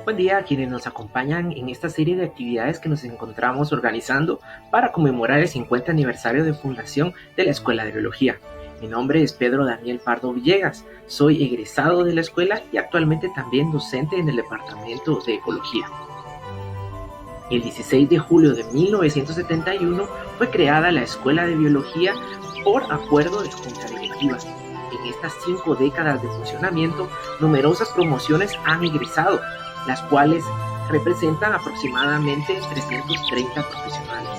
Buen día a quienes nos acompañan en esta serie de actividades que nos encontramos organizando para conmemorar el 50 aniversario de fundación de la Escuela de Biología. Mi nombre es Pedro Daniel Pardo Villegas, soy egresado de la escuela y actualmente también docente en el Departamento de Ecología. El 16 de julio de 1971 fue creada la Escuela de Biología por acuerdo de junta directiva. En estas 5 décadas de funcionamiento, numerosas promociones han egresado, las cuales representan aproximadamente 330 profesionales.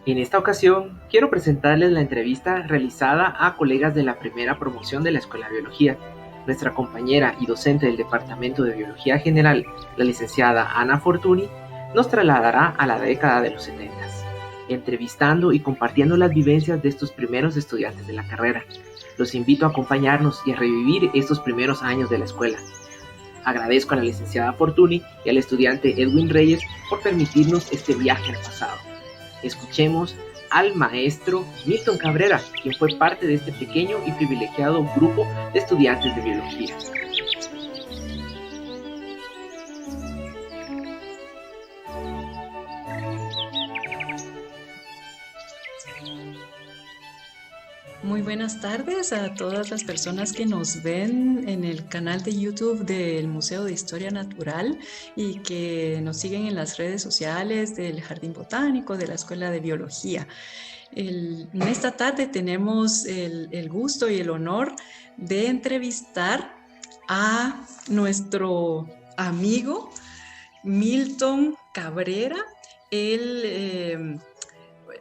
En esta ocasión, quiero presentarles la entrevista realizada a colegas de la primera promoción de la Escuela de Biología. Nuestra compañera y docente del Departamento de Biología General, la licenciada Ana Fortuny, nos trasladará a la década de los 70, entrevistando y compartiendo las vivencias de estos primeros estudiantes de la carrera. Los invito a acompañarnos y a revivir estos primeros años de la escuela. Agradezco a la licenciada Fortuny y al estudiante Edwin Reyes por permitirnos este viaje al pasado. Escuchemos al maestro Milton Cabrera, quien fue parte de este pequeño y privilegiado grupo de estudiantes de biología. Muy buenas tardes a todas las personas que nos ven en el canal de YouTube del Museo de Historia Natural y que nos siguen en las redes sociales del Jardín Botánico, de la Escuela de Biología. En esta tarde tenemos el gusto y el honor de entrevistar a nuestro amigo Milton Cabrera. Él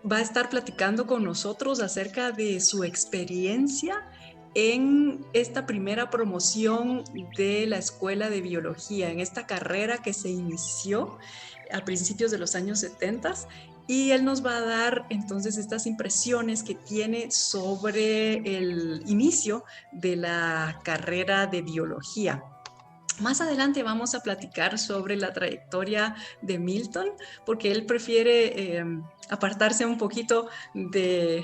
va a estar platicando con nosotros acerca de su experiencia en esta primera promoción de la Escuela de Biología, en esta carrera que se inició a principios de los años 70, y él nos va a dar entonces estas impresiones que tiene sobre el inicio de la carrera de biología. Más adelante vamos a platicar sobre la trayectoria de Milton, porque él prefiere apartarse un poquito de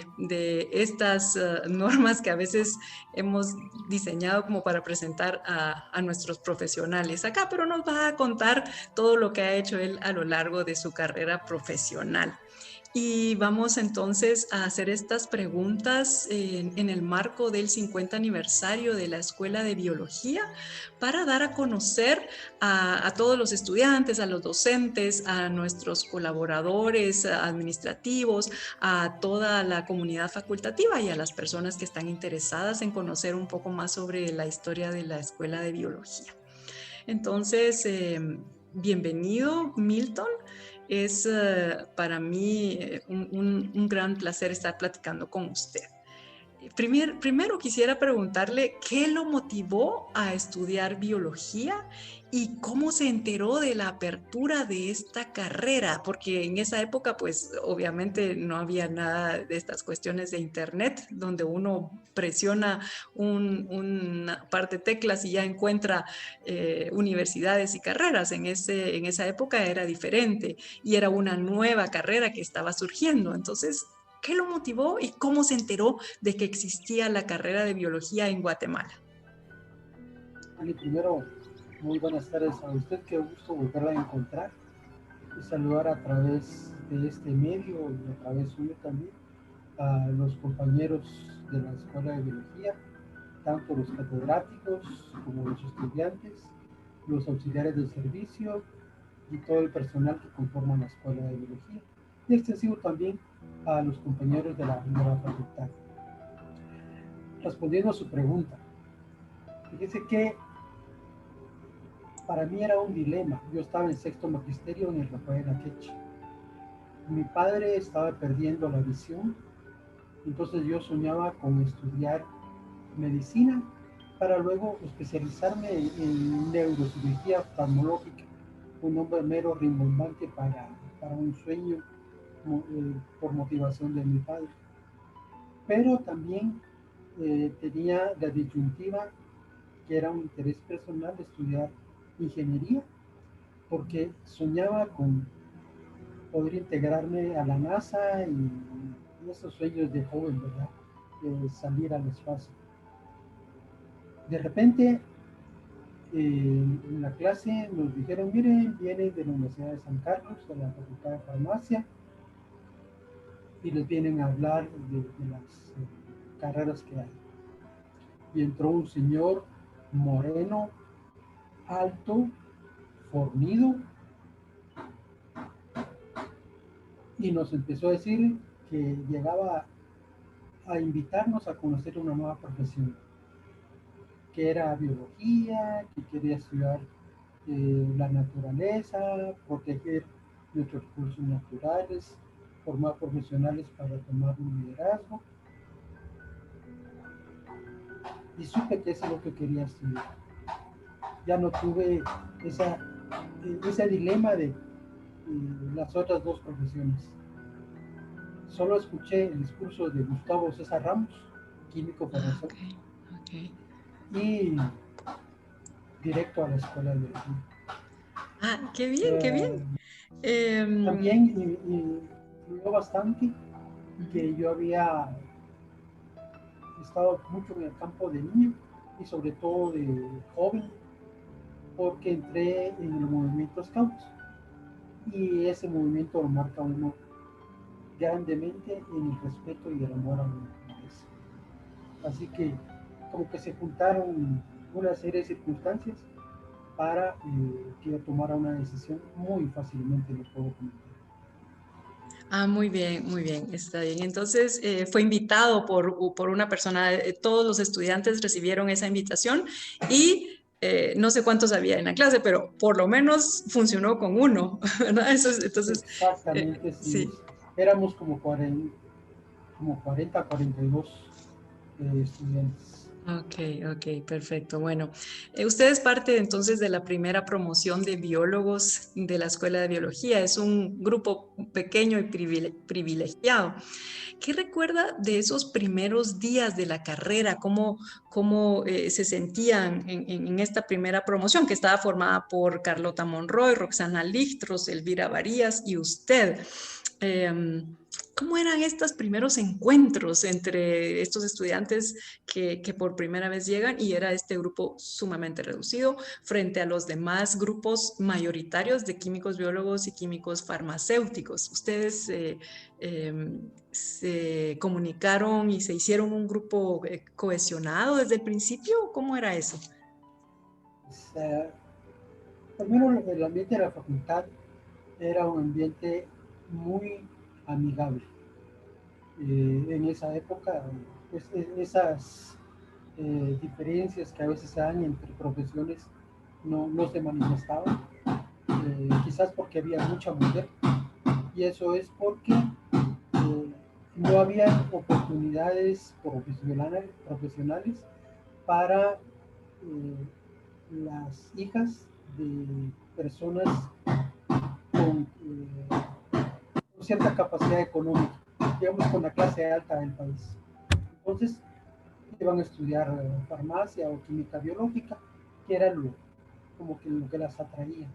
estas normas que a veces hemos diseñado como para presentar a nuestros profesionales acá, pero nos va a contar todo lo que ha hecho él a lo largo de su carrera profesional. Y vamos entonces a hacer estas preguntas en el marco del 50 aniversario de la Escuela de Biología para dar a conocer a todos los estudiantes, a los docentes, a nuestros colaboradores administrativos, a toda la comunidad facultativa y a las personas que están interesadas en conocer un poco más sobre la historia de la Escuela de Biología. Entonces, bienvenido, Milton. Es para mí un gran placer estar platicando con usted. Primero quisiera preguntarle qué lo motivó a estudiar biología y cómo se enteró de la apertura de esta carrera, porque en esa época pues obviamente no había nada de estas cuestiones de internet donde uno presiona una par de teclas y ya encuentra universidades y carreras. En esa época era diferente y era una nueva carrera que estaba surgiendo. Entonces, ¿qué lo motivó y cómo se enteró de que existía la carrera de biología en Guatemala? Primero, muy buenas tardes a usted, qué gusto volverla a encontrar y saludar a través de este medio y a través suyo también a los compañeros de la Escuela de Biología, tanto los catedráticos como los estudiantes, los auxiliares de servicio y todo el personal que conforma la Escuela de Biología, y extensivo también a los compañeros de la facultad. Respondiendo a su pregunta, fíjese que para mí era un dilema. Yo estaba en sexto magisterio en el Rafael Akechi. Mi padre estaba perdiendo la visión, entonces yo soñaba con estudiar medicina para luego especializarme en neurocirugía oftalmológica, un nombre mero rimbombante para un sueño por motivación de mi padre. Pero también tenía la disyuntiva que era un interés personal de estudiar ingeniería, porque soñaba con poder integrarme a la NASA y esos sueños de joven, ¿verdad? De salir al espacio. De repente, en la clase nos dijeron, miren, viene de la Universidad de San Carlos, de la Facultad de Farmacia, y les vienen a hablar de las carreras que hay. Y entró un señor moreno, alto, fornido, y nos empezó a decir que llegaba a invitarnos a conocer una nueva profesión, que era biología, que quería estudiar la naturaleza, proteger nuestros recursos naturales, formar profesionales para tomar un liderazgo. Y supe que eso es lo que quería estudiar. Ya no tuve ese dilema de las otras dos profesiones. Solo escuché el discurso de Gustavo César Ramos, químico farmacéutico, y directo a la escuela de biología. Ah, qué bien, qué bien. También influyó bastante que yo había estado mucho en el campo de niño y sobre todo de joven, porque entré en el movimiento Scout y ese movimiento lo marca uno grandemente en el respeto y el amor a la naturaleza. Así que como que se juntaron una serie de circunstancias para que yo tomara una decisión muy fácilmente, lo puedo comentar. Ah, muy bien, está bien. Entonces, fue invitado por una persona, todos los estudiantes recibieron esa invitación y no sé cuántos había en la clase, pero por lo menos funcionó con uno, ¿verdad? Entonces, Exactamente, sí. sí. Éramos como 42 estudiantes. Ok, ok, perfecto. Bueno, usted es parte entonces de la primera promoción de biólogos de la Escuela de Biología. Es un grupo pequeño y privilegiado. ¿Qué recuerda de esos primeros días de la carrera? ¿Cómo se sentían en esta primera promoción que estaba formada por Carlota Monroy, Roxana Lichtros, Elvira Varías y usted? ¿Cómo eran estos primeros encuentros entre estos estudiantes que por primera vez llegan y era este grupo sumamente reducido frente a los demás grupos mayoritarios de químicos biólogos y químicos farmacéuticos? ¿Ustedes se comunicaron y se hicieron un grupo cohesionado desde el principio? ¿Cómo era eso? Primero, el ambiente de la facultad era un ambiente muy amigable. En esa época, pues esas diferencias que a veces se dan entre profesiones no se manifestaban, quizás porque había mucha mujer, y eso es porque no había oportunidades profesionales para las hijas de personas con cierta capacidad económica, digamos con la clase alta del país. Entonces, iban a estudiar farmacia o química biológica, que era como que lo que las atraía.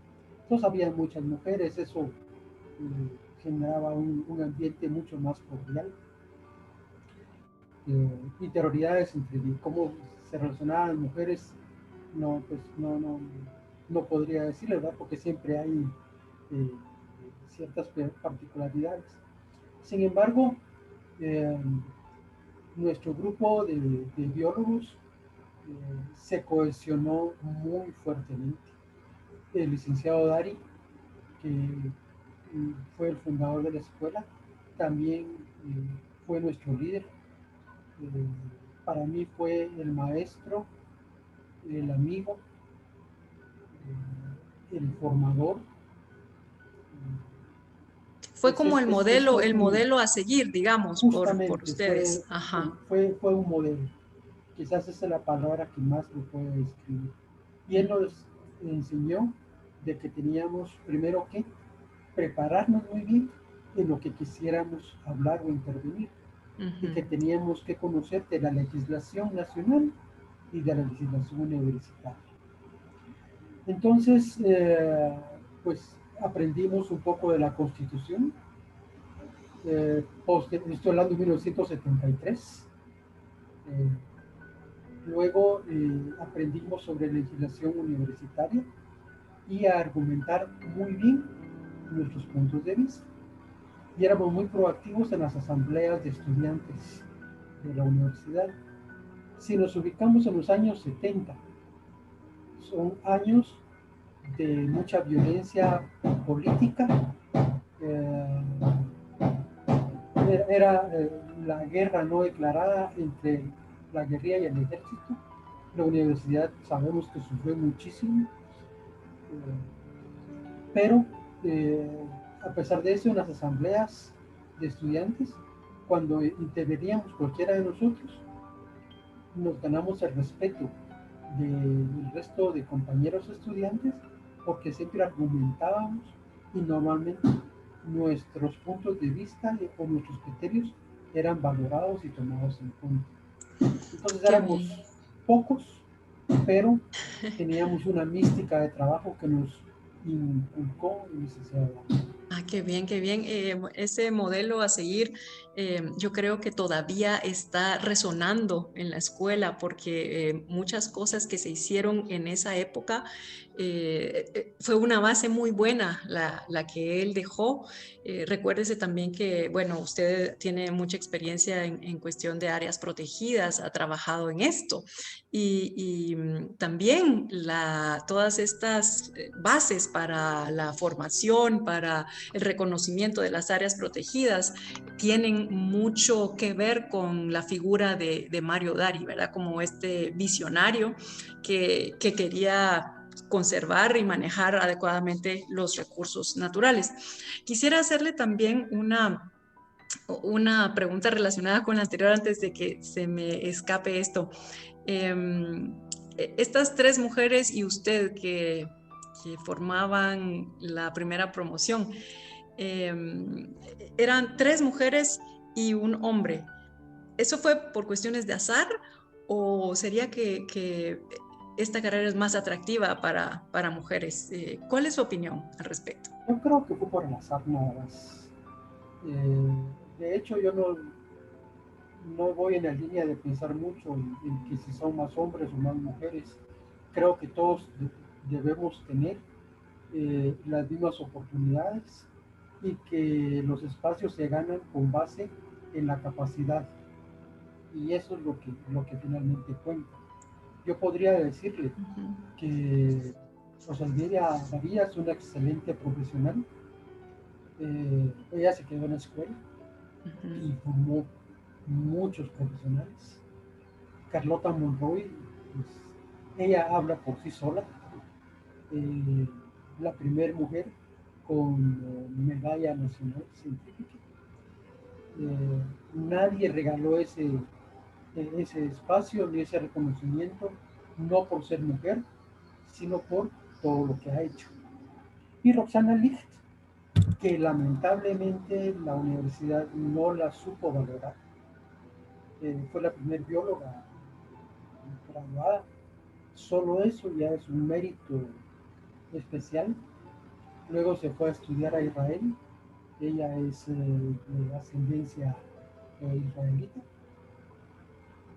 Entonces había muchas mujeres, eso generaba un ambiente mucho más cordial. Interioridades entre cómo se relacionaban mujeres, pues no podría decirle, ¿verdad? Porque siempre hay eh, ciertas particularidades. Sin embargo, eh, nuestro grupo de biólogos se cohesionó muy fuertemente. El licenciado Dari, que fue el fundador de la escuela, también fue nuestro líder. Para mí fue el maestro, el amigo, el formador. Fue como el modelo a seguir, digamos, por Justamente ustedes. Ajá. fue un modelo. Quizás esa es la palabra que más lo puede describir. Y él nos enseñó de que teníamos primero que prepararnos muy bien en lo que quisiéramos hablar o intervenir, y que teníamos que conocer de la legislación nacional y de la legislación universitaria. Entonces, pues aprendimos un poco de la Constitución. Estoy hablando de 1973. Luego aprendimos sobre legislación universitaria y a argumentar muy bien nuestros puntos de vista. Y éramos muy proactivos en las asambleas de estudiantes de la universidad. Si nos ubicamos en los años 70, son años de mucha violencia política. La guerra no declarada entre la guerrilla y el ejército. La universidad sabemos que sufrió muchísimo, pero a pesar de eso, en las asambleas de estudiantes, cuando interveníamos cualquiera de nosotros, nos ganamos el respeto del resto de compañeros estudiantes porque siempre argumentábamos y normalmente nuestros puntos de vista o nuestros criterios eran valorados y tomados en cuenta. Entonces éramos pocos, pero teníamos una mística de trabajo que nos inculcó el licenciado. Ah, qué bien, qué bien. Ese modelo a seguir, yo creo que todavía está resonando en la escuela porque muchas cosas que se hicieron en esa época fue una base muy buena la que él dejó. Recuérdese también que, bueno, usted tiene mucha experiencia en cuestión de áreas protegidas, ha trabajado en esto y también todas estas bases para la formación, para el reconocimiento de las áreas protegidas, tienen mucho que ver con la figura de Mario Dari, ¿verdad? Como este visionario que quería conservar y manejar adecuadamente los recursos naturales. Quisiera hacerle también una pregunta relacionada con la anterior antes de que se me escape esto. Estas tres mujeres y usted que formaban la primera promoción, eran tres mujeres y un hombre. ¿Eso fue por cuestiones de azar o sería que esta carrera es más atractiva para mujeres? ¿Cuál es su opinión al respecto? Yo creo que fue por el azar nada más. De hecho, yo no voy en la línea de pensar mucho en que si son más hombres o más mujeres. Creo que todos debemos tener las mismas oportunidades y que los espacios se ganan con base en la capacidad. Y eso es lo que finalmente cuenta. Yo podría decirle que Rosalía María es una excelente profesional. Ella se quedó en la escuela y formó muchos profesionales. Carlota Monroy, pues, ella habla por sí sola. La primera mujer con medalla nacional científica. Nadie regaló ese espacio ni ese reconocimiento, no por ser mujer, sino por todo lo que ha hecho. Y Roxana Licht, que lamentablemente la universidad no la supo valorar. Fue la primera bióloga graduada. Solo eso ya es un mérito especial. Luego se fue a estudiar a Israel. Ella es de ascendencia israelita.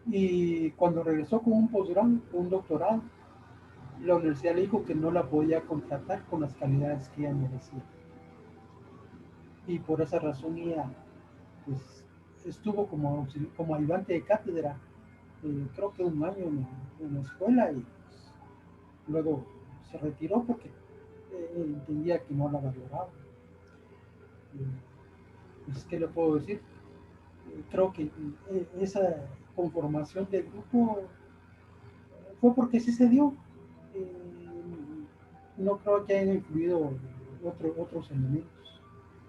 Y cuando regresó con un posgrado, un doctorado, la universidad le dijo que no la podía contratar con las calidades que ella merecía. Y por esa razón ella pues, estuvo como ayudante de cátedra, creo que un año en la escuela y pues, luego se retiró porque entendía que no la valoraba. Pues, ¿qué le puedo decir? Creo que esa conformación del grupo fue porque sí se dio. No creo que hayan incluido otros elementos.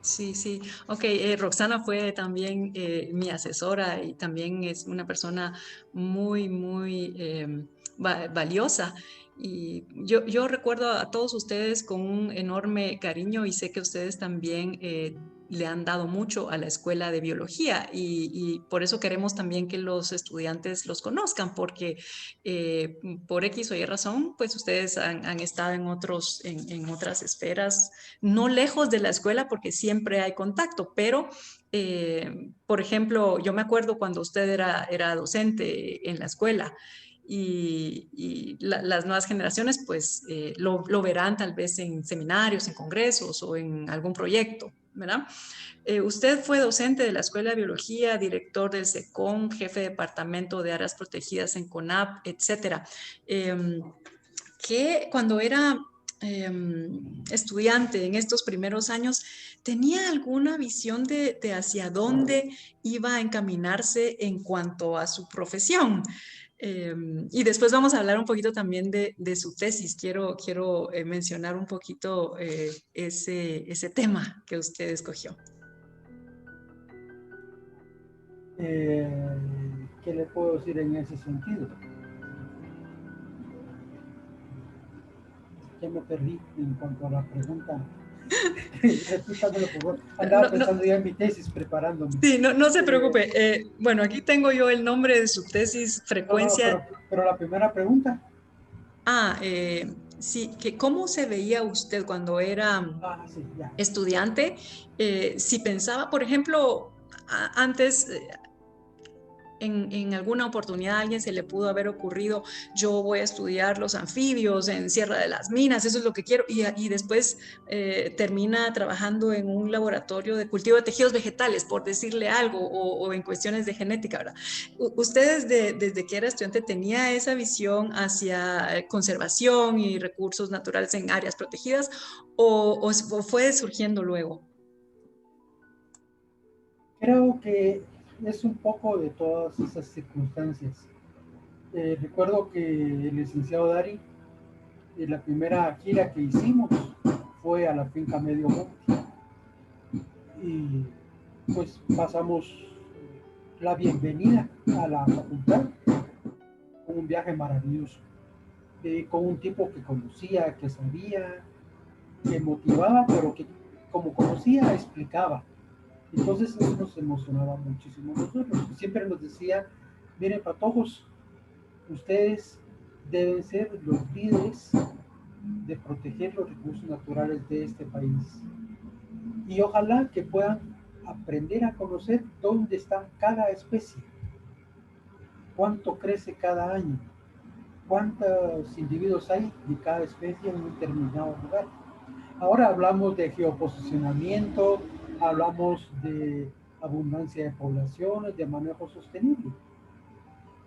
Sí, sí. Ok, Roxana fue también mi asesora y también es una persona muy, muy valiosa. Y yo recuerdo a todos ustedes con un enorme cariño y sé que ustedes también le han dado mucho a la escuela de biología y por eso queremos también que los estudiantes los conozcan, porque por X o Y razón, pues ustedes han estado en otras esferas, no lejos de la escuela, porque siempre hay contacto, pero por ejemplo, yo me acuerdo cuando usted era docente en la escuela y las nuevas generaciones pues lo verán tal vez en seminarios, en congresos o en algún proyecto, ¿verdad? Usted fue docente de la Escuela de Biología, director del SECON, jefe de departamento de áreas protegidas en CONAP, etcétera. Que cuando era estudiante en estos primeros años, ¿tenía alguna visión de hacia dónde iba a encaminarse en cuanto a su profesión? Y después vamos a hablar un poquito también de su tesis. Quiero mencionar un poquito ese tema que usted escogió. ¿Qué le puedo decir en ese sentido? Ya me perdí en cuanto a la pregunta. Repítamelo, por favor. Andaba pensando ya en mi tesis, preparándome. Sí, no se preocupe. Bueno, aquí tengo yo el nombre de su tesis, frecuencia. Pero la primera pregunta. Sí, que ¿cómo se veía usted cuando era Sí, ya. estudiante? Si pensaba, por ejemplo, antes en alguna oportunidad a alguien se le pudo haber ocurrido, yo voy a estudiar los anfibios en Sierra de las Minas, eso es lo que quiero, y después termina trabajando en un laboratorio de cultivo de tejidos vegetales, por decirle algo, o en cuestiones de genética, ¿verdad? ¿Usted desde que era estudiante tenía esa visión hacia conservación y recursos naturales en áreas protegidas, o fue surgiendo luego? Creo que es un poco de todas esas circunstancias. Recuerdo que el licenciado Dari, la primera gira que hicimos fue a la finca Medio Monte y pues pasamos la bienvenida a la facultad con un viaje maravilloso, con un tipo que conocía, que sabía, que motivaba, pero que como conocía explicaba. Entonces eso nos emocionaba muchísimo a nosotros. Siempre nos decía, miren patojos, ustedes deben ser los líderes de proteger los recursos naturales de este país. Y ojalá que puedan aprender a conocer dónde está cada especie, cuánto crece cada año, cuántos individuos hay de cada especie en un determinado lugar. Ahora hablamos de geoposicionamiento, hablamos de abundancia de poblaciones, de manejo sostenible.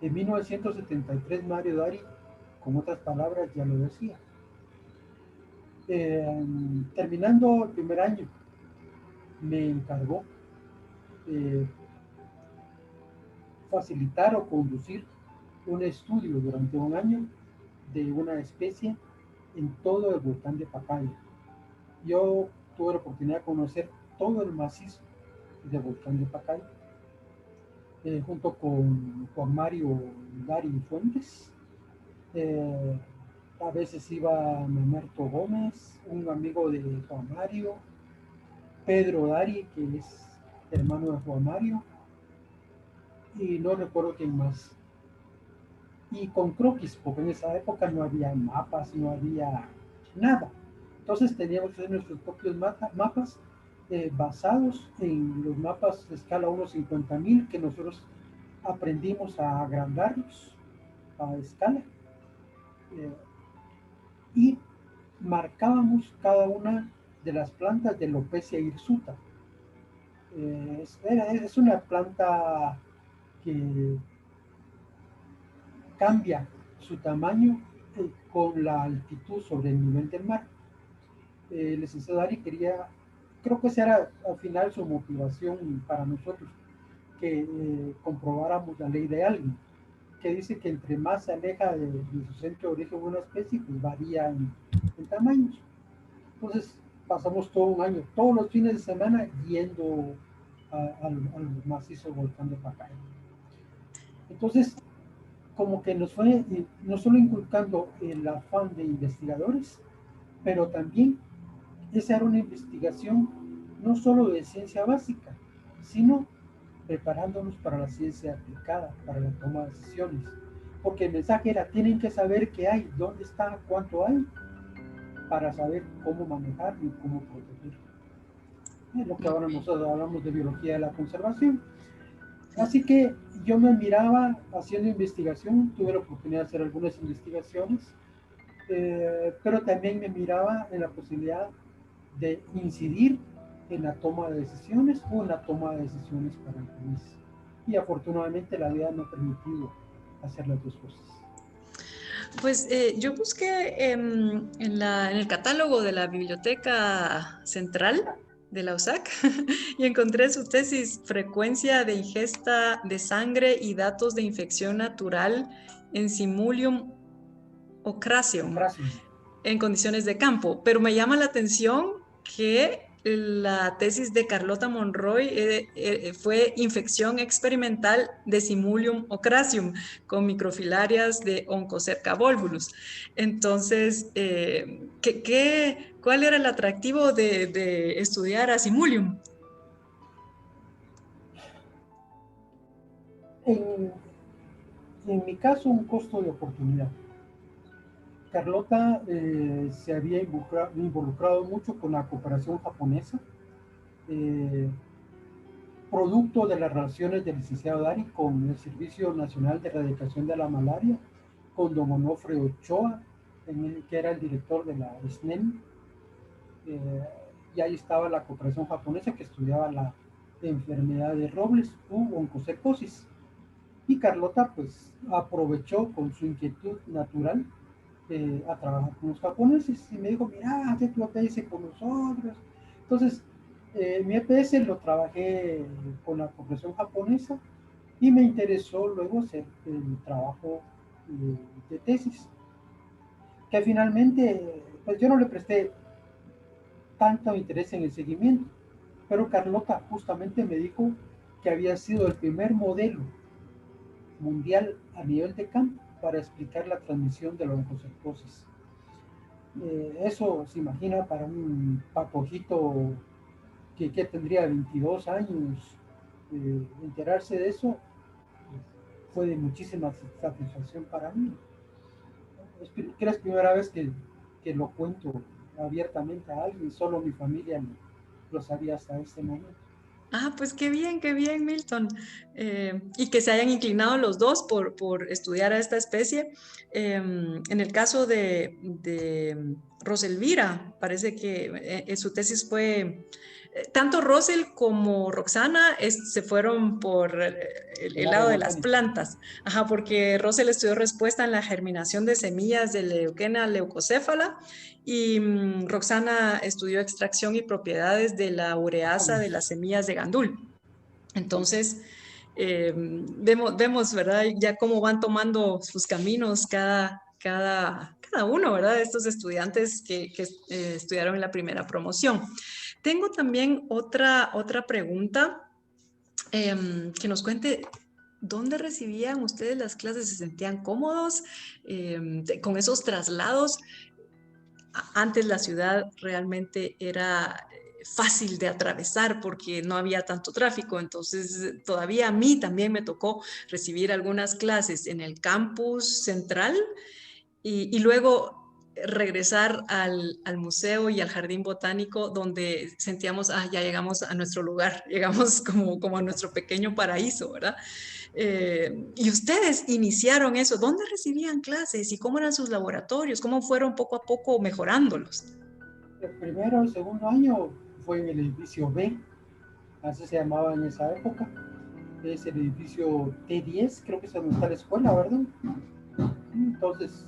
En 1973 Mario Dari, con otras palabras, ya lo decía. Terminando el primer año, me encargó facilitar o conducir un estudio durante un año de una especie en todo el volcán de Pacaya. Yo tuve la oportunidad de conocer todo el macizo del volcán de Pacaya, junto con Juan Mario Dari Fuentes. A veces iba Mamerto Gómez, un amigo de Juan Mario, Pedro Dari, que es hermano de Juan Mario, y no recuerdo quién más. Y con croquis, porque en esa época no había mapas, no había nada. Entonces teníamos que hacer nuestros propios mapas basados en los mapas de escala 1:50,000 que nosotros aprendimos a agrandarlos a escala. Y marcábamos cada una de las plantas de Lopecia hirsuta. Es una planta que cambia su tamaño con la altitud sobre el nivel del mar. El licenciado Dari quería, creo que esa era al final su motivación para nosotros, que comprobáramos la ley de Allen, que dice que entre más se aleja de su centro de origen una especie, pues varía en tamaños. Entonces pasamos todo un año, todos los fines de semana, yendo al macizo volcán de Pacaya. Entonces, como que nos fue no solo inculcando el afán de investigadores, pero también esa era una investigación no solo de ciencia básica, sino preparándonos para la ciencia aplicada, para la toma de decisiones. Porque el mensaje era, tienen que saber qué hay, dónde está, cuánto hay, para saber cómo manejar y cómo proteger. Es lo que ahora nosotros hablamos de biología de la conservación. Así que yo me miraba haciendo investigación, tuve la oportunidad de hacer algunas investigaciones, pero también me miraba en la posibilidad de incidir en la toma de decisiones o en la toma de decisiones para el país. Y afortunadamente la vida me ha permitido hacer las dos cosas. Pues yo busqué en el catálogo de la Biblioteca Central de la USAC y encontré su tesis Frecuencia de ingesta de sangre y datos de infección natural en Simulium ocraceum en condiciones de campo, pero me llama la atención que la tesis de Carlota Monroy fue infección experimental de Simulium ocraceum con microfilarias de Onchocerca volvulus. Entonces, ¿cuál era el atractivo de estudiar a Simulium? En mi caso, un costo de oportunidad. Carlota se había involucrado mucho con la cooperación japonesa, producto de las relaciones del licenciado Dari con el Servicio Nacional de Erradicación de la Malaria, con don Onofre Ochoa, que era el director de la SNEM, y ahí estaba la cooperación japonesa que estudiaba la enfermedad de Robles u oncocercosis. Y Carlota pues aprovechó con su inquietud natural a trabajar con los japoneses y me dijo, mira, haz tu EPS con nosotros. Entonces, mi EPS lo trabajé con la cooperación japonesa y me interesó luego hacer el trabajo de tesis, que finalmente, pues yo no le presté tanto interés en el seguimiento, pero Carlota justamente me dijo que había sido el primer modelo mundial a nivel de campo para explicar la transmisión de la oncocercosis. Eso se imagina para un patojito que tendría 22 años, enterarse de eso fue de muchísima satisfacción para mí. Creo que es la primera vez que lo cuento abiertamente a alguien, solo mi familia lo sabía hasta este momento. Ah, pues qué bien, Milton. Y que se hayan inclinado los dos por estudiar a esta especie. En el caso de Roselvira, parece que su tesis fue, tanto Rosel como Roxana se fueron por el lado de las plantas. Ajá, porque Rosel estudió respuesta en la germinación de semillas de Leuquena leucocéfala y Roxana estudió extracción y propiedades de la ureasa de las semillas de gandul. Entonces, vemos, ¿verdad? Ya cómo van tomando sus caminos cada uno, ¿verdad? De estos estudiantes que estudiaron en la primera promoción. Tengo también otra pregunta que nos cuente. ¿Dónde recibían ustedes las clases? ¿Se sentían cómodos con esos traslados? Antes la ciudad realmente era fácil de atravesar porque no había tanto tráfico, entonces todavía a mí también me tocó recibir algunas clases en el campus central y luego regresar al museo y al jardín botánico donde sentíamos, ya llegamos a nuestro lugar, llegamos como a nuestro pequeño paraíso, ¿verdad? Y ustedes iniciaron eso. ¿Dónde recibían clases y cómo eran sus laboratorios? ¿Cómo fueron poco a poco mejorándolos? El primero y segundo año fue en el edificio B, así se llamaba en esa época. Es el edificio T10, creo que es donde está la escuela, ¿verdad? Entonces,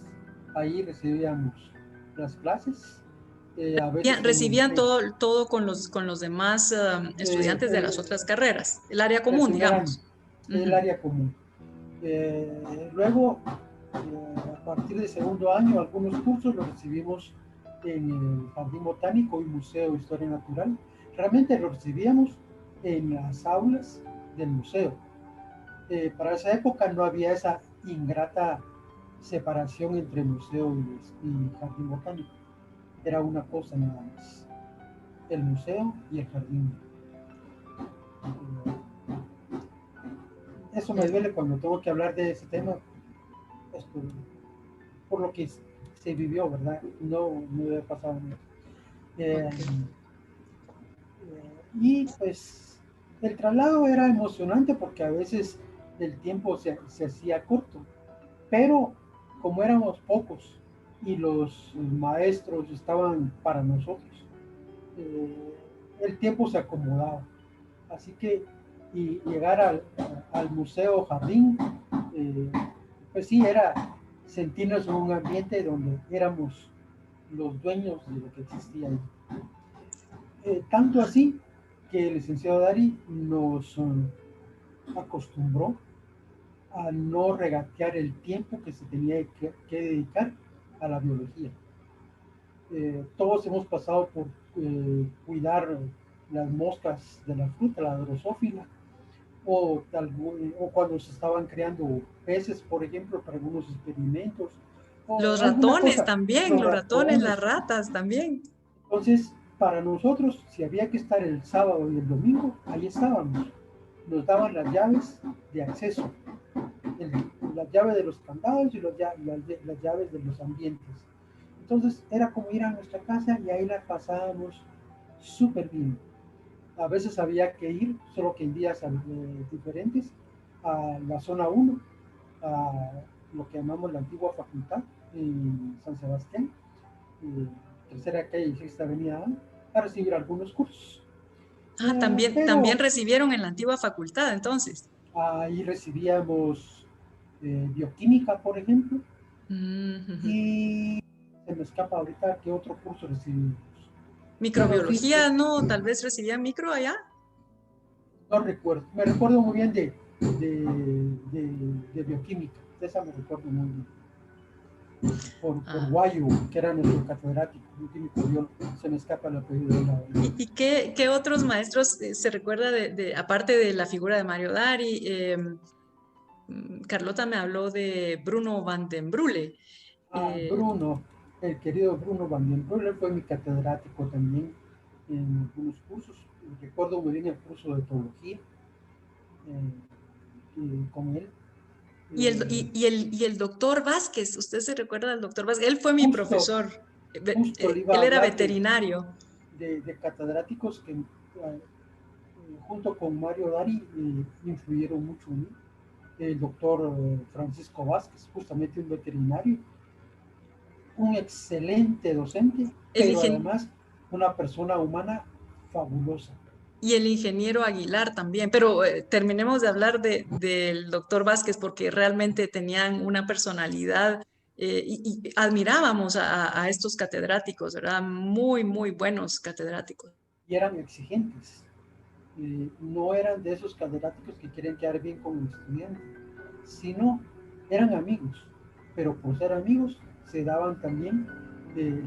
ahí recibíamos las clases. A veces Recibían todo con los demás estudiantes de las otras carreras, el área común, digamos. El área común. Luego, a partir del segundo año, algunos cursos los recibimos en el Jardín Botánico y Museo de Historia Natural. Realmente los recibíamos en las aulas del museo. Para esa época no había esa ingrata separación entre museo y jardín botánico. Era una cosa nada más. el museo y el jardín. Eso me duele cuando tengo que hablar de ese tema, pues, por lo que se vivió, ¿verdad? No debe pasar nada. Y pues el traslado era emocionante porque a veces el tiempo se hacía corto, pero como éramos pocos y los maestros estaban para nosotros, el tiempo se acomodaba. Así que y llegar al Museo Jardín, pues sí, era sentirnos en un ambiente donde éramos los dueños de lo que existía ahí. Tanto así que el licenciado Dari nos acostumbró a no regatear el tiempo que se tenía que dedicar a la biología. Todos hemos pasado por cuidar las moscas de la fruta, la drosófila, o cuando se estaban creando peces, por ejemplo, para algunos experimentos. Los Alguna ratones cosa, también, los los ratones, ratones. las ratas también. Entonces, para nosotros, si había que estar el sábado y el domingo, ahí estábamos. Nos daban las llaves de acceso, las llaves de los candados y las llaves de los ambientes. Entonces, era como ir a nuestra casa y ahí la pasábamos súper bien. A veces había que ir, solo que en días diferentes, a la zona 1, a lo que llamamos la antigua facultad en San Sebastián, tercera calle y sexta avenida A, a recibir algunos cursos. Ah, también Pero recibieron en la antigua facultad, entonces. ahí recibíamos bioquímica, por ejemplo, Mm-hmm. y se me escapa ahorita qué otro curso recibimos. Pero sí, Microbiología, no, tal vez recibían micro allá. no recuerdo, me recuerdo muy bien de bioquímica, de esa me recuerdo muy bien. Por Guayo, que era nuestro catedrático, un químico biólogo, se me escapa el apellido de la... ¿Y qué otros maestros se recuerda aparte de la figura de Mario Dari? Carlota me habló de Bruno van den Brule. Bruno, el querido Bruno van den Brule fue mi catedrático también en algunos cursos. Recuerdo muy bien el curso de etología con él. Y el doctor Vázquez, ¿usted se recuerda del doctor Vázquez? Él fue mi Justo, profesor. justo le iba Él a era hablar veterinario. de catedráticos que junto con Mario Dari influyeron mucho en mí. El doctor Francisco Vázquez, justamente un veterinario, un excelente docente, El pero ingen- además una persona humana fabulosa. y el ingeniero Aguilar también. Pero terminemos de hablar del doctor Vázquez porque realmente tenían una personalidad y admirábamos a estos catedráticos, ¿verdad? Muy, muy buenos catedráticos. Y eran exigentes. No eran de esos catedráticos que quieren quedar bien con el estudiante, sino eran amigos, pero por ser amigos se daban también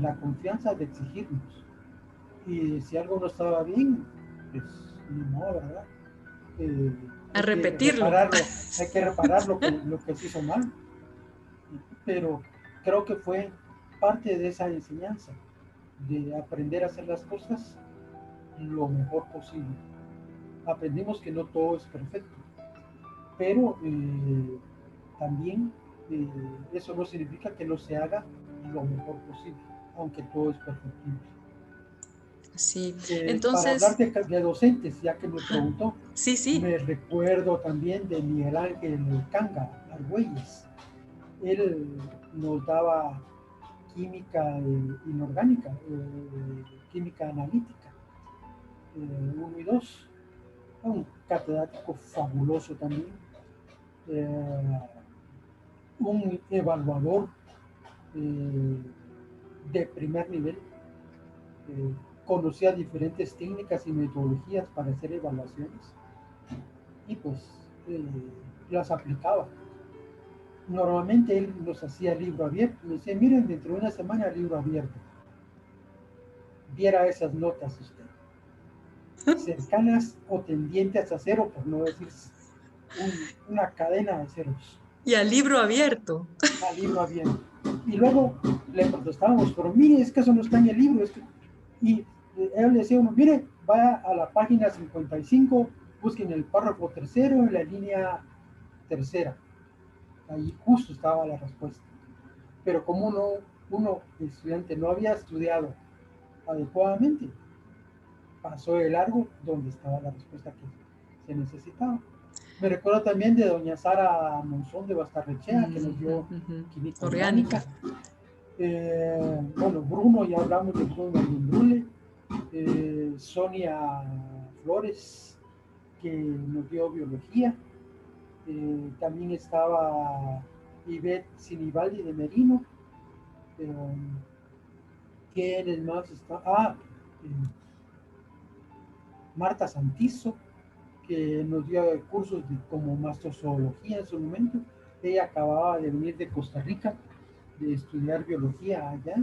la confianza de exigirnos. Y si algo no estaba bien, pues ni modo, ¿verdad? A repetirlo. Hay que reparar lo que se hizo mal. Pero creo que fue parte de esa enseñanza, de aprender a hacer las cosas lo mejor posible. Aprendimos que no todo es perfecto, pero también eso no significa que no se haga lo mejor posible, aunque todo es perfectible. Sí, Para hablar entonces, de docentes, ya que me ajá, preguntó, sí, sí, me recuerdo también de Miguel Ángel Canga Argüelles. Él nos daba química inorgánica, química analítica, 1 y 2. Un catedrático fabuloso también, un evaluador de primer nivel, conocía diferentes técnicas y metodologías para hacer evaluaciones y pues las aplicaba. Normalmente él nos hacía libro abierto, nos decía, miren, dentro de una semana libro abierto. Viera esas notas usted, cercanas o tendientes a cero, por no decir una cadena de ceros. y al libro abierto. Al libro abierto. Y luego le protestábamos, pero mire, es que eso no está en el libro. Y Él decía uno, mire, vaya a la página 55, busquen el párrafo tercero en la línea tercera. Ahí justo estaba la respuesta. Pero como uno estudiante no había estudiado adecuadamente, pasó de largo donde estaba la respuesta que se necesitaba. Me recuerdo también de doña Sara Monzón de Bastarrechea, que nos dio química orgánica. Bueno, Bruno, ya hablamos de Bruno Brule, Sonia Flores, que nos dio biología. También estaba Ivette Sinibaldi de Merino. ¿Quiénes más está? Marta Santizo, que nos dio cursos como mastrozoología en su momento. Ella acababa de venir de Costa Rica, de estudiar biología allá,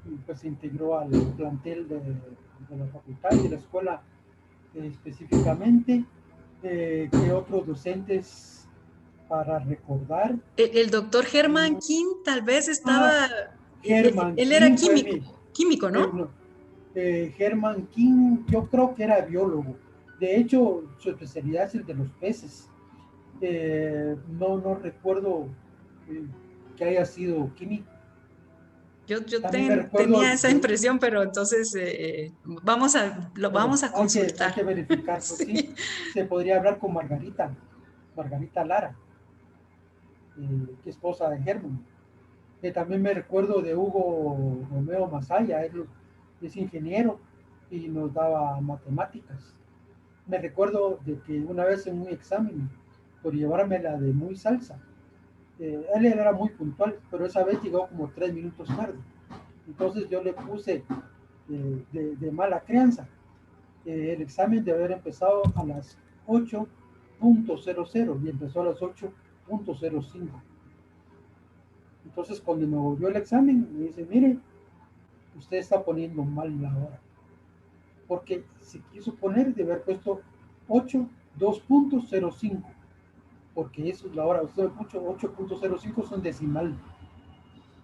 y pues se integró al plantel de la facultad y de la escuela específicamente. ¿Qué otros docentes para recordar? El doctor Germán King tal vez estaba, Germán él King era químico, ¿no? Germán King, yo creo que era biólogo. De hecho, su especialidad es el de los peces. No recuerdo que haya sido químico. Yo recuerdo tenía esa impresión, pero entonces vamos a consultar. Hay que verificar, pues, sí. Se podría hablar con Margarita Lara, que es esposa de Germán. También me recuerdo de Hugo Romeo Masaya, él es ingeniero y nos daba matemáticas. Me recuerdo de que una vez en un examen, por llevarme la de muy salsa, él era muy puntual, pero esa vez llegó como 3 minutos tarde. Entonces yo le puse de mala crianza. El examen debe haber empezado a las 8:00 y empezó a las 8:05. Entonces cuando me volvió el examen, me dice, mire, usted está poniendo mal la hora. Porque se quiso poner de haber puesto 8:02.05. Porque eso es la hora. Usted puso 8:05 son decimal.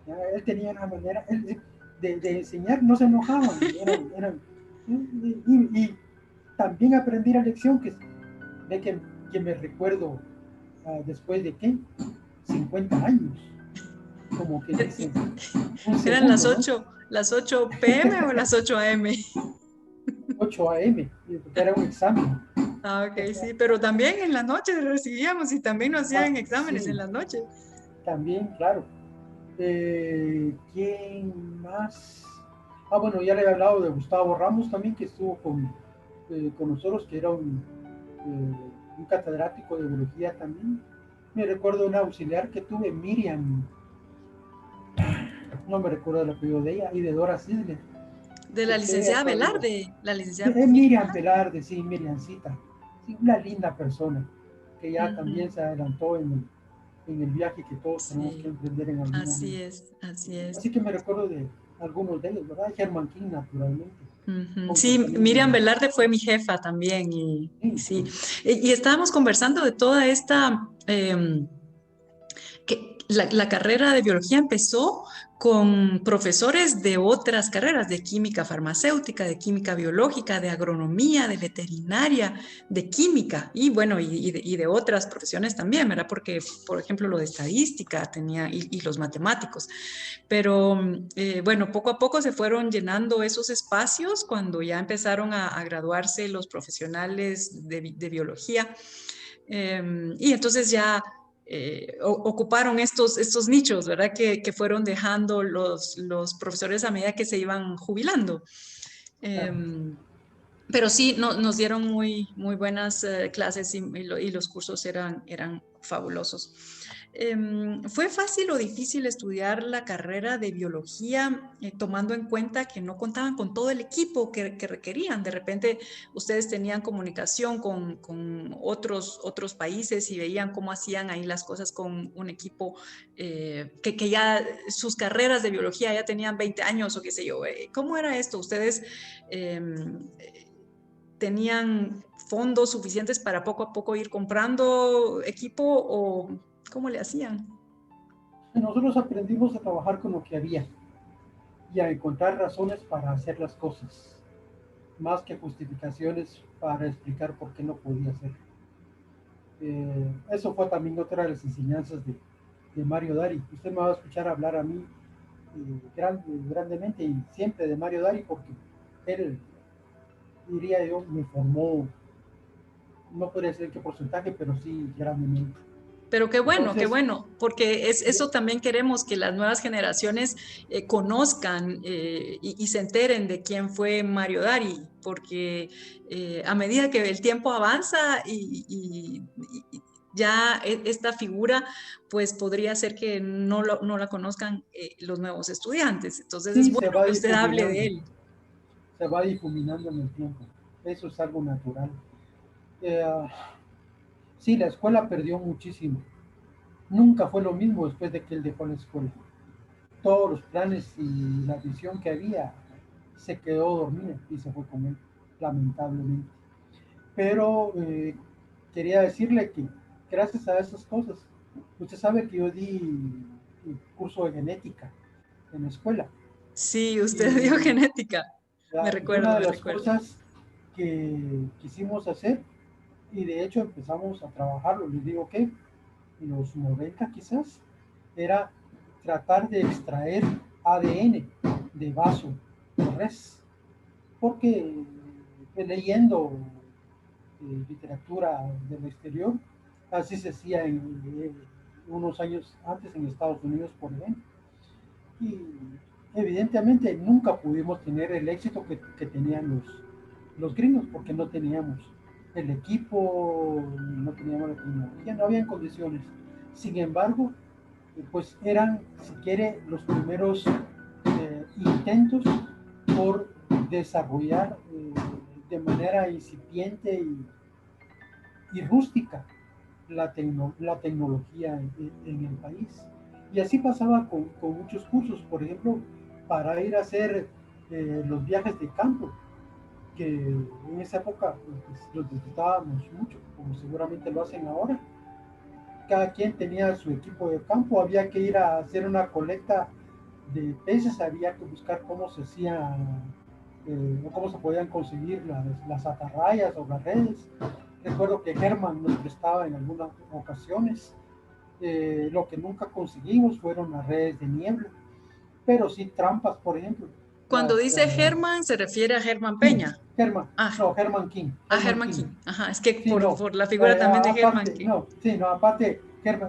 Ya, él tenía una manera de enseñar, no se enojaban. Y también aprendí la lección que me recuerdo después de ¿qué? 50 años. Como que dicen. ¿Eran las 8 p.m. o las 8 a.m.? 8 a.m., porque era un examen. Ah, ok, sí, pero también en la noche recibíamos y también nos hacían exámenes sí, en las noches. También, claro. ¿Quién más? Bueno, ya le he hablado de Gustavo Ramos también, que estuvo con nosotros, que era un catedrático de biología también. Me recuerdo una auxiliar que tuve, Miriam, no me recuerdo el apellido de ella, y de Dora Sidler. De la licenciada Velarde, la licenciada Miriam Velarde, sí, Miriamcita. Sí, una linda persona, que ya también se adelantó en el viaje que todos tenemos que emprender en algún momento. Así es. Así que me recuerdo de algunos de ellos, ¿verdad? Germán King, naturalmente. Sí, Miriam Velarde fue mi jefa también y sí. Y estábamos conversando de toda esta... que la carrera de biología empezó con profesores de otras carreras, de química farmacéutica, de química biológica, de agronomía, de veterinaria, de química y bueno, y de otras profesiones también, ¿verdad? Porque, por ejemplo, lo de estadística tenía y los matemáticos. Pero bueno, poco a poco se fueron llenando esos espacios cuando ya empezaron a graduarse los profesionales de biología. Y entonces ya ocuparon estos nichos, ¿verdad? Que fueron dejando los profesores a medida que se iban jubilando. Pero sí, nos dieron muy buenas clases y los cursos eran fabulosos. ¿Fue fácil o difícil estudiar la carrera de biología tomando en cuenta que no contaban con todo el equipo que requerían? De repente ustedes tenían comunicación con otros países y veían cómo hacían ahí las cosas con un equipo que ya sus carreras de biología ya tenían 20 años o qué sé yo. ¿Cómo era esto? ¿Ustedes tenían fondos suficientes para poco a poco ir comprando equipo o cómo le hacían? Nosotros aprendimos a trabajar con lo que había y a encontrar razones para hacer las cosas. más que justificaciones para explicar por qué no podía hacerlo. Eso fue también otra de las enseñanzas de Mario Dari. Usted me va a escuchar hablar a mí grandemente y siempre de Mario Dari porque él, diría yo, me formó, no podría decir qué porcentaje, pero sí grandemente. Pero qué Entonces, bueno, porque eso también queremos que las nuevas generaciones conozcan y se enteren de quién fue Mario Dari, porque a medida que el tiempo avanza y ya esta figura, pues podría ser que no la conozcan los nuevos estudiantes. Entonces es sí, bueno que usted hable de él. se va difuminando en el tiempo. Eso es algo natural. Eh, sí, la escuela perdió muchísimo. Nunca fue lo mismo después de que él dejó la escuela. Todos los planes y la visión que había se quedó dormida y se fue con él, lamentablemente. Pero quería decirle que gracias a esas cosas, usted sabe que yo di un curso de genética en la escuela. Sí, usted dio Y, genética. y una de Me las recuerdo. cosas que quisimos hacer, y de hecho empezamos a trabajarlo, les digo que en los 90 quizás, era tratar de extraer ADN de vaso de res, porque leyendo literatura del exterior, así se hacía unos años antes en Estados Unidos, por ejemplo, y evidentemente nunca pudimos tener el éxito que tenían los gringos, porque no teníamos el equipo, no teníamos la tecnología, no habían condiciones. Sin embargo, pues eran, si quiere, los primeros intentos por desarrollar de manera incipiente y rústica la tecnología en el país. Y así pasaba con muchos cursos, por ejemplo, para ir a hacer los viajes de campo, que en esa época pues, los disfrutábamos mucho, como seguramente lo hacen ahora. Cada quien tenía su equipo de campo, había que ir a hacer una colecta de peces, había que buscar cómo se hacía o cómo se podían conseguir las atarrayas o las redes. Recuerdo que Germán nos prestaba en algunas ocasiones. Lo que nunca conseguimos fueron las redes de niebla, pero sí trampas, por ejemplo. Cuando Las, dice Germán, se refiere a Germán King, Peña. Germán, Ah, no, Germán King, a Germán Germán King. King. Ajá, es que Sí, no, por la figura también de Germán aparte, King. no, sí, no, aparte,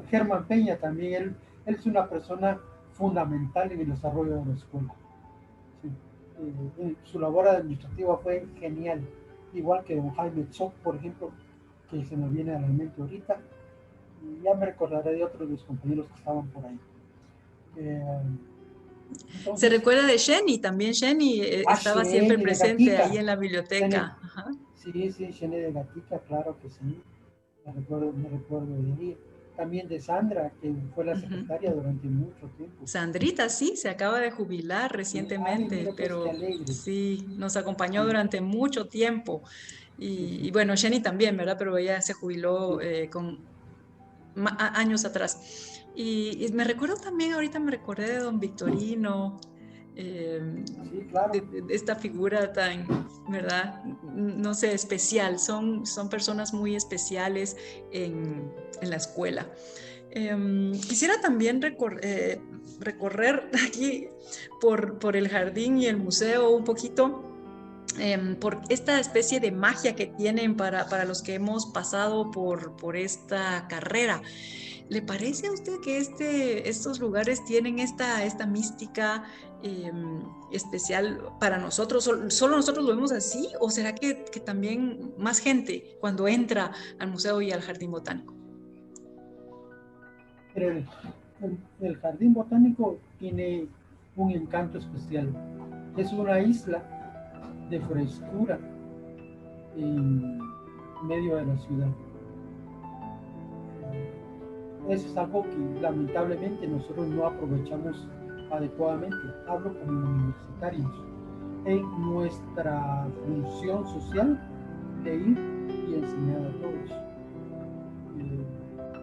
Germán Peña también, él es una persona fundamental en el desarrollo de la escuela. Sí. Su labor administrativa fue genial, igual que don Jaime Tzoc, por ejemplo, que se me viene a la mente ahorita, y ya me recordaré de otros de los compañeros que estaban por ahí. Eh, Se entonces, recuerda de Jenny, también Jenny estaba siempre Shene de presente ahí Gatica, en la Shene, biblioteca. Ajá. sí, sí, Shene de Gatica, claro que sí, me recuerdo de ella. También de Sandra, que fue la Ujú. secretaria durante mucho tiempo. Sandrita, sí, se acaba de jubilar Ay, recientemente, mira, pues qué pero alegre. sí, nos acompañó Sí, durante mucho tiempo. sí, sí, Y bueno, Jenny también, ¿verdad? Pero ella se jubiló sí, con años atrás. Y me recuerdo también, ahorita me recordé de don Victorino, sí, claro. de esta figura tan, ¿verdad? No sé, especial. Son personas muy especiales en la escuela. Quisiera también recorrer aquí por el jardín y el museo un poquito por esta especie de magia que tienen para los que hemos pasado por esta carrera. ¿Le parece a usted que estos lugares tienen esta mística especial para nosotros? ¿Solo nosotros lo vemos así? ¿O será que también más gente cuando entra al museo y al jardín botánico? Pero el jardín botánico tiene un encanto especial. Es una isla de frescura en medio de la ciudad. Eso es algo que lamentablemente nosotros no aprovechamos adecuadamente. Hablo como universitarios. En nuestra función social de ir y enseñar a todos.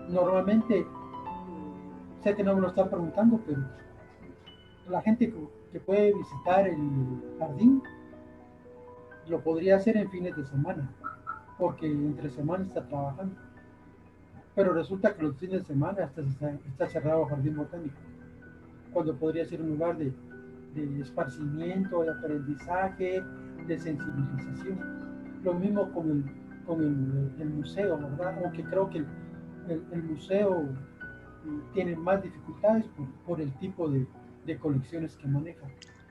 Normalmente, sé que no me lo están preguntando, pero la gente que puede visitar el jardín, lo podría hacer en fines de semana, porque entre semana está trabajando. Pero resulta que los fines de semana está cerrado Jardín Botánico, cuando podría ser un lugar de esparcimiento, de aprendizaje, de sensibilización. Lo mismo con el museo, ¿verdad? Aunque creo que el museo tiene más dificultades por el tipo de colecciones que maneja.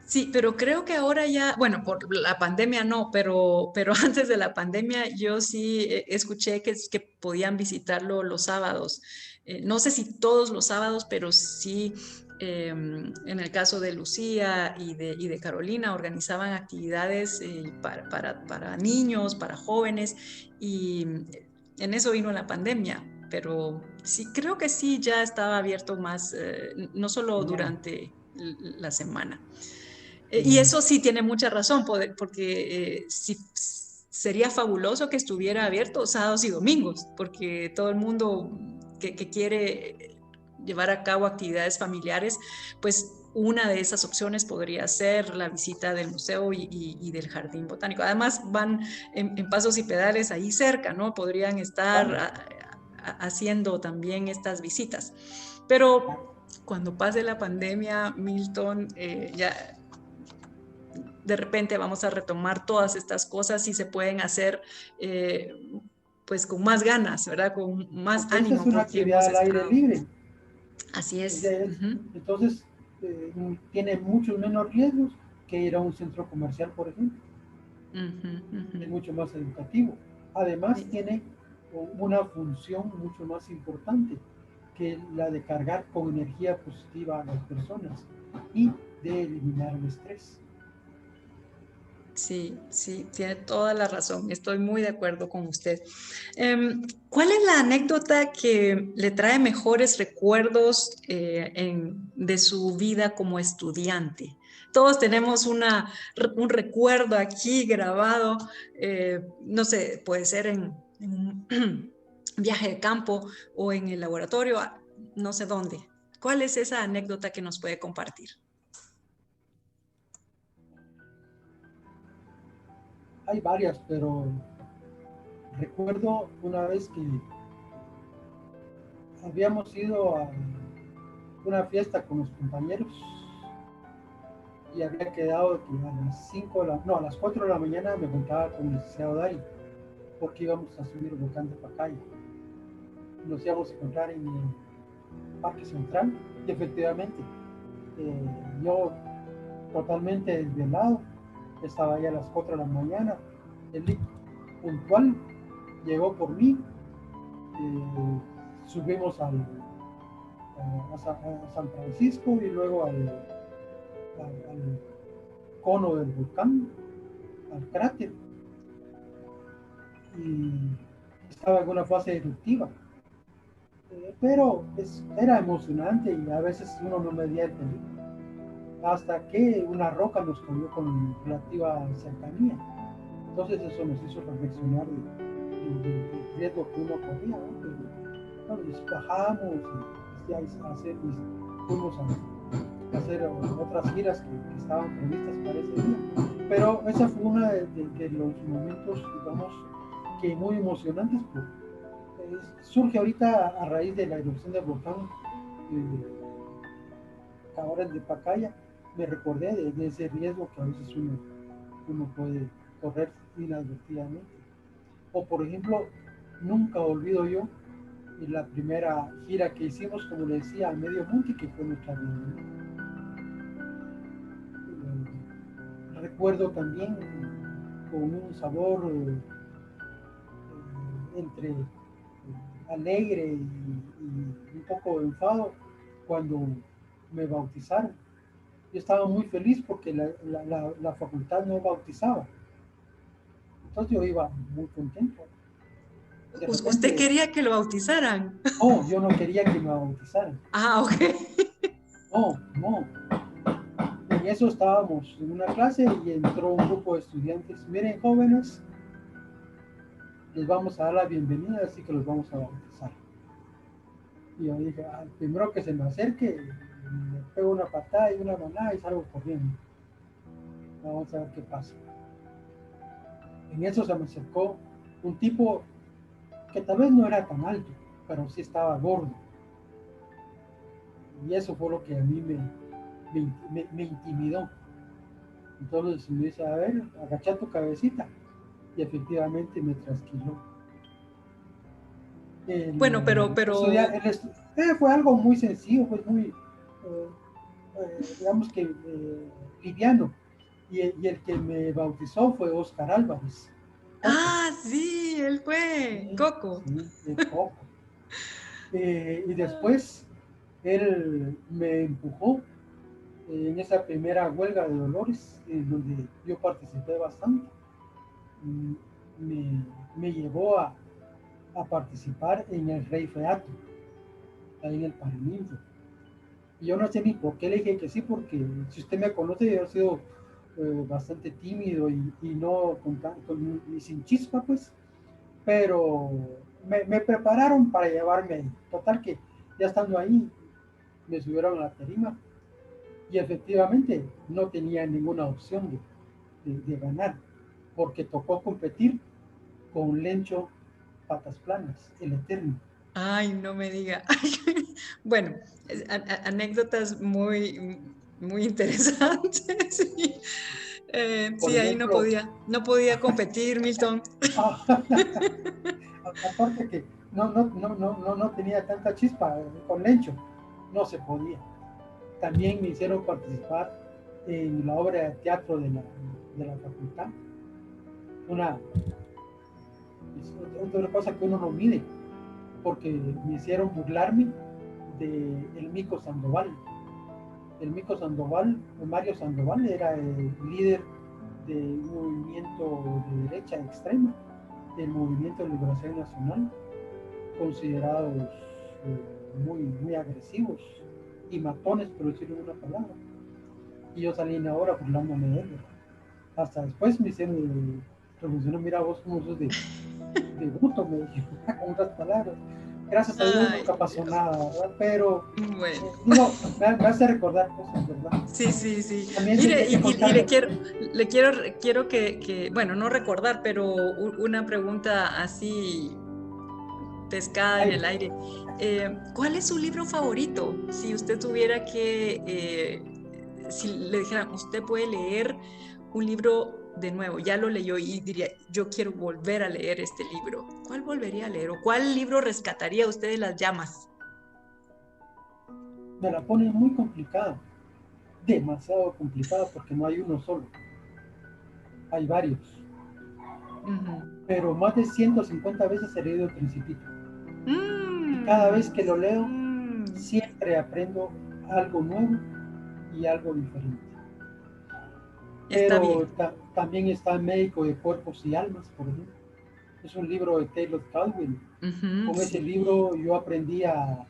Sí, pero creo que ahora ya, bueno, por la pandemia no, pero antes de la pandemia yo sí escuché que podían visitarlo los sábados. No sé si todos los sábados, pero sí en el caso de Lucía y de Carolina organizaban actividades para niños, para jóvenes, y en eso vino la pandemia. Pero sí, creo que sí ya estaba abierto más, no solo Genial, durante la semana. Y genial. eso sí tiene mucha razón, porque sí, sería fabuloso que estuviera abierto sábados y domingos, porque todo el mundo que quiere llevar a cabo actividades familiares, pues una de esas opciones podría ser la visita del museo y del jardín botánico. Además, van en pasos y pedales ahí cerca, ¿no? Podrían estar Claro, haciendo también estas visitas. Pero claro. cuando pase la pandemia, Milton, ya de repente vamos a retomar todas estas cosas y se pueden hacer eh, pues con más ganas, ¿verdad? Con más Esa es ánimo una porque hemos actividad al aire estado. libre. Así es. Ya entonces, tiene muchos menos riesgos que ir a un centro comercial, por ejemplo. Ujú, ujú. Es mucho más educativo. Además, Sí. tiene una función mucho más importante que la de cargar con energía positiva a las personas y de eliminar el estrés. Sí, sí, tiene toda la razón. Estoy muy de acuerdo con usted. ¿Cuál es la anécdota que le trae mejores recuerdos de su vida como estudiante? Todos tenemos un recuerdo aquí grabado, no sé, puede ser en un viaje de campo o en el laboratorio, no sé dónde. ¿Cuál es esa anécdota que nos puede compartir? Hay varias, pero recuerdo una vez que habíamos ido a una fiesta con los compañeros y había quedado que a las 5 de la, no, a las 4 de la mañana me juntaba con el licenciado Dari porque íbamos a subir el volcán de Pacaya. Nos íbamos a encontrar en el Parque Central y efectivamente yo totalmente desvelado, estaba ahí a las 4 de la mañana, el puntual llegó por mí, subimos a San Francisco y luego al cono del volcán, al cráter, y estaba en una fase eruptiva. Pero era emocionante y a veces uno no medía el peligro. Hasta que una roca nos cayó con relativa cercanía. Entonces eso nos hizo reflexionar del riesgo que uno corría, ¿no? Pero, bueno, bajamos y fuimos a hacer otras giras que estaban previstas para ese día. Pero esa fue una de los momentos, digamos, que muy emocionantes. Surge ahorita a raíz de la erupción del volcán, ahora el de Pacaya, me recordé de ese riesgo que a veces uno puede correr inadvertidamente. O por ejemplo, nunca olvido yo la primera gira que hicimos, como le decía, a medio monte, que fue nuestra reunión. Recuerdo también con un sabor entre alegre y un poco de enfado cuando me bautizaron. Yo estaba muy feliz porque la facultad no bautizaba. Entonces yo iba muy contento. De ¿Usted repente, quería que lo bautizaran? no, yo no quería que me bautizaran. Ah, ok. No, no. En eso estábamos en una clase y entró un grupo de estudiantes. Miren, jóvenes, les vamos a dar la bienvenida, así que los vamos a bautizar. Y yo dije, al primero que se me acerque, le pego una patada y una manada y salgo corriendo. Vamos a ver qué pasa. En eso se me acercó un tipo que tal vez no era tan alto, pero sí estaba gordo. Y eso fue lo que a mí me intimidó. Entonces me dice, a ver, agacha tu cabecita. Y efectivamente me trasquiló. Bueno, Fue algo muy sencillo, pues muy, digamos que liviano. Y el que me bautizó fue Oscar Álvarez. Coco. Ah, sí, él fue, Sí, Coco. sí, de Coco. Y después él me empujó en esa primera huelga de Dolores, en donde yo participé bastante. Mm, Me, me llevó a participar en el Rey Feato, ahí en el Paraninfo. Y yo no sé ni por qué le dije que sí, porque si usted me conoce, yo he sido bastante tímido y no y sin chispa, pues. Pero me prepararon para llevarme ahí. Total que ya estando ahí, me subieron a la tarima y efectivamente no tenía ninguna opción de ganar, porque tocó competir con Lencho Patas Planas, el Eterno. Ay, no me diga. Bueno, anécdotas muy interesantes. Sí. Por Sí, ahí ejemplo, no podía competir, Milton. aparte que no tenía tanta chispa con Lencho, no se podía. También me hicieron participar en la obra de teatro de la facultad. Una, es otra cosa que uno no mide, porque me hicieron burlarme de el Mico Sandoval. El Mico Sandoval, Mario Sandoval, era el líder de un movimiento de derecha extrema, del Movimiento de Liberación Nacional, considerados muy agresivos y matones, por decirlo una palabra. Y yo salí en ahora burlándome de él. Hasta después me hicieron reflexionar, mira vos cómo sos de bruto, me dijeron, con otras palabras. Gracias a Dios Ay, nunca pasó Dios. nada, ¿verdad? Pero Bueno, digo, me hace recordar cosas, ¿verdad? sí, sí, sí. También Mire, tenía que y contarle. quiero bueno, no recordar, pero una pregunta así pescada en Ay, el aire. ¿Cuál es su libro favorito? Si usted tuviera si le dijeran, usted puede leer un libro de nuevo, ya lo leyó y diría, yo quiero volver a leer este libro. ¿Cuál volvería a leer o cuál libro rescataría usted de las llamas? me la pone muy complicada, demasiado complicada, porque no hay uno solo, hay varios. Ujú. Pero más de 150 veces he leído El Principito. Y cada vez Mm, que lo leo, mm. siempre aprendo algo nuevo y algo diferente. Está bien. Pero también está Médico de Cuerpos y Almas, por ejemplo. Es un libro de Taylor Caldwell. Ujú, Con ese sí. libro yo aprendí a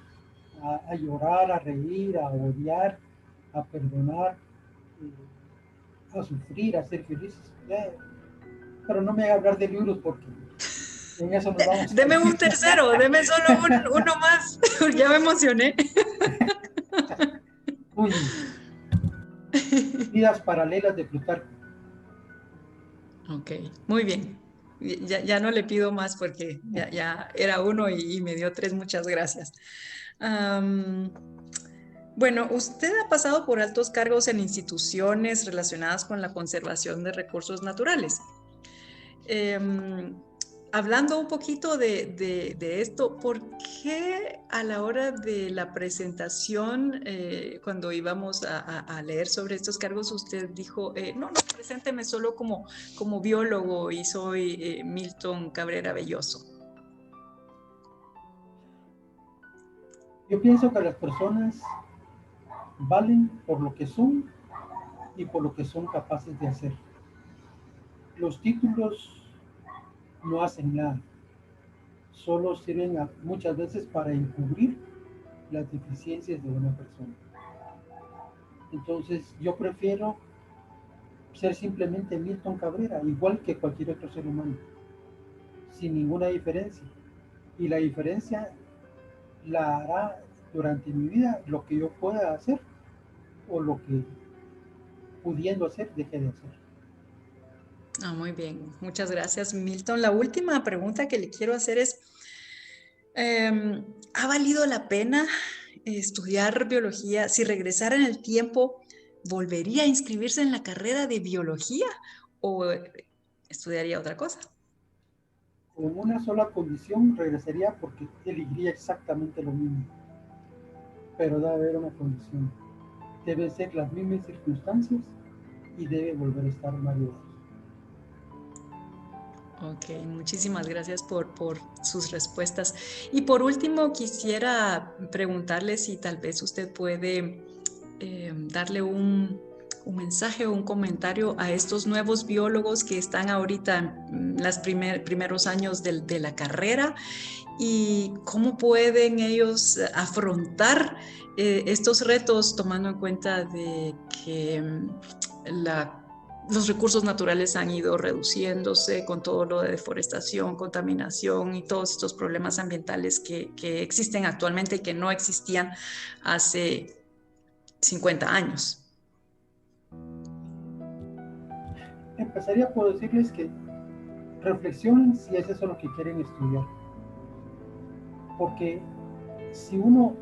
llorar, a reír, a odiar, a perdonar, a sufrir, a ser felices. Pero no me haga hablar de libros porque en eso nos vamos a Deme un ir. tercero, deme solo uno más. Ya me emocioné. Uy, vidas paralelas de Plutarco. Ok, muy bien. Ya no le pido más porque ya era uno y me dio tres, muchas gracias. Am, bueno, usted ha pasado por altos cargos en instituciones relacionadas con la conservación de recursos naturales. Em, Hablando un poquito de esto, ¿por qué a la hora de la presentación, cuando íbamos a leer sobre estos cargos, usted dijo, no, presénteme solo como biólogo y soy Milton Cabrera Belloso? Yo pienso que las personas valen por lo que son y por lo que son capaces de hacer. Los títulos no hacen nada, solo sirven muchas veces para encubrir las deficiencias de una persona. Entonces yo prefiero ser simplemente Milton Cabrera, igual que cualquier otro ser humano, sin ninguna diferencia. Y la diferencia la hará durante mi vida lo que yo pueda hacer o lo que pudiendo hacer deje de hacer. Muy bien, muchas gracias, Milton. La última pregunta que le quiero hacer es, ¿ha valido la pena estudiar biología? Si regresara en el tiempo, ¿volvería a inscribirse en la carrera de biología o estudiaría otra cosa? Con una sola condición regresaría porque elegiría exactamente lo mismo, pero debe haber una condición. Deben ser las mismas circunstancias y debe volver a estar Mario. Ok, muchísimas gracias por sus respuestas. Y por último, quisiera preguntarle si tal vez usted puede darle un mensaje o un comentario a estos nuevos biólogos que están ahorita en los primeros años de la carrera y cómo pueden ellos afrontar estos retos tomando en cuenta de que los recursos naturales han ido reduciéndose con todo lo de deforestación, contaminación y todos estos problemas ambientales que existen actualmente y que no existían hace 50 años. Empezaría por decirles que reflexionen si es eso lo que quieren estudiar. Porque si uno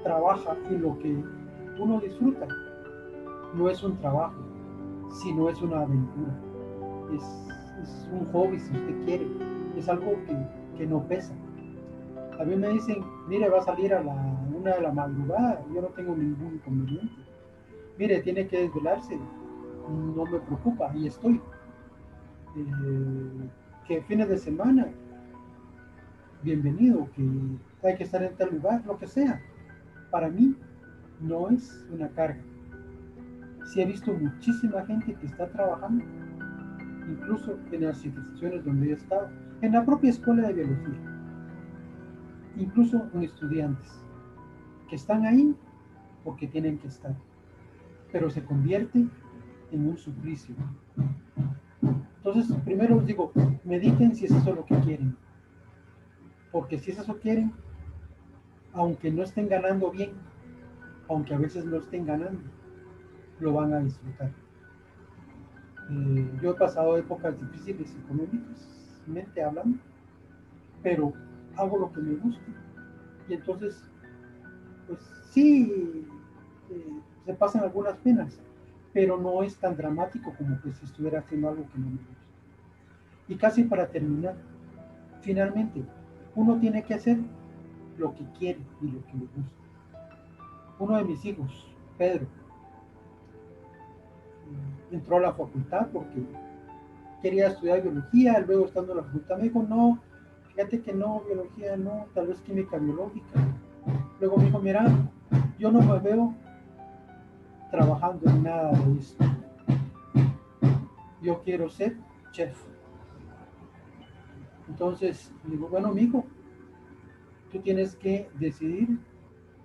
trabaja en lo que uno disfruta, no es un trabajo, sino es una aventura. Es un hobby, si usted quiere. Es algo que no pesa. A mí me dicen, mire, va a salir a la 1 de la madrugada, yo no tengo ningún inconveniente. Mire, tiene que desvelarse, no me preocupa, ahí estoy. Que fines de semana, bienvenido, que hay que estar en tal lugar, lo que sea. Para mí no es una carga. Sí he visto muchísima gente que está trabajando, incluso en las instituciones donde yo he estado, en la propia escuela de biología, incluso en estudiantes, que están ahí porque tienen que estar, pero se convierte en un suplicio. Entonces, primero les digo, mediten si es eso lo que quieren, porque si es eso quieren, aunque no estén ganando bien, aunque a veces no estén ganando, lo van a disfrutar. Yo he pasado épocas difíciles económicamente hablando, pero hago lo que me gusta. Y entonces, pues sí, se pasan algunas penas, pero no es tan dramático como que si estuviera haciendo algo que no me gusta. Y casi para terminar, finalmente, uno tiene que hacer lo que quiere y lo que le gusta. Uno de mis hijos, Pedro, entró a la facultad porque quería estudiar biología, luego estando en la facultad me dijo, no, fíjate que no, biología no, tal vez química biológica. Luego me dijo, mira, yo no me veo trabajando en nada de esto. Yo quiero ser chef. Entonces, digo, bueno, amigo, tú tienes que decidir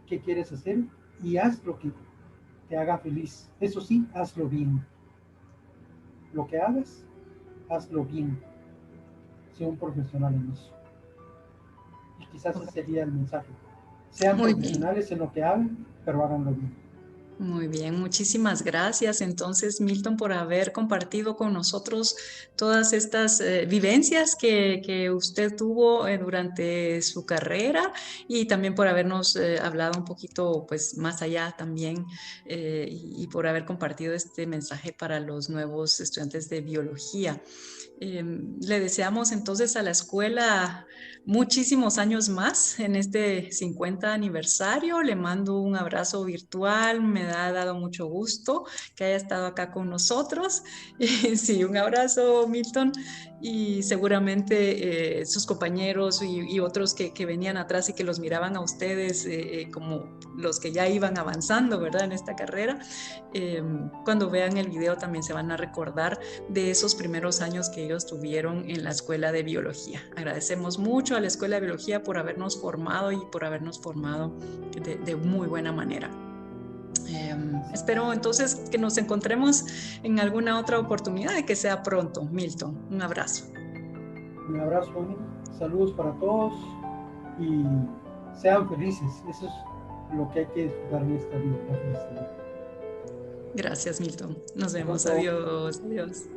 qué quieres hacer y haz lo que te haga feliz. Eso sí, hazlo bien. Lo que hagas, hazlo bien. Sea un profesional en eso. Y quizás ese sería el mensaje. Sean Muy bien. profesionales en lo que hagan, pero háganlo bien. Muy bien, muchísimas gracias entonces, Milton, por haber compartido con nosotros todas estas vivencias que usted tuvo durante su carrera y también por habernos hablado un poquito pues, más allá también y por haber compartido este mensaje para los nuevos estudiantes de biología. Le deseamos entonces a la escuela muchísimos años más en este 50 aniversario. Le mando un abrazo virtual. Me ha dado mucho gusto que haya estado acá con nosotros. Y sí, un abrazo, Milton. Y seguramente sus compañeros y otros que venían atrás y que los miraban a ustedes como los que ya iban avanzando, ¿verdad? En esta carrera. Cuando vean el video también se van a recordar de esos primeros años que ellos tuvieron en la escuela de biología. Agradecemos mucho a la escuela de biología por habernos formado y por habernos formado de muy buena manera. Espero entonces que nos encontremos en alguna otra oportunidad y que sea pronto. Milton, un abrazo. Un abrazo, amigo. Saludos para todos y sean felices. Eso es lo que hay que disfrutar en esta vida, la felicidad. Gracias, Milton. Nos vemos. Pronto. Adiós. Adiós.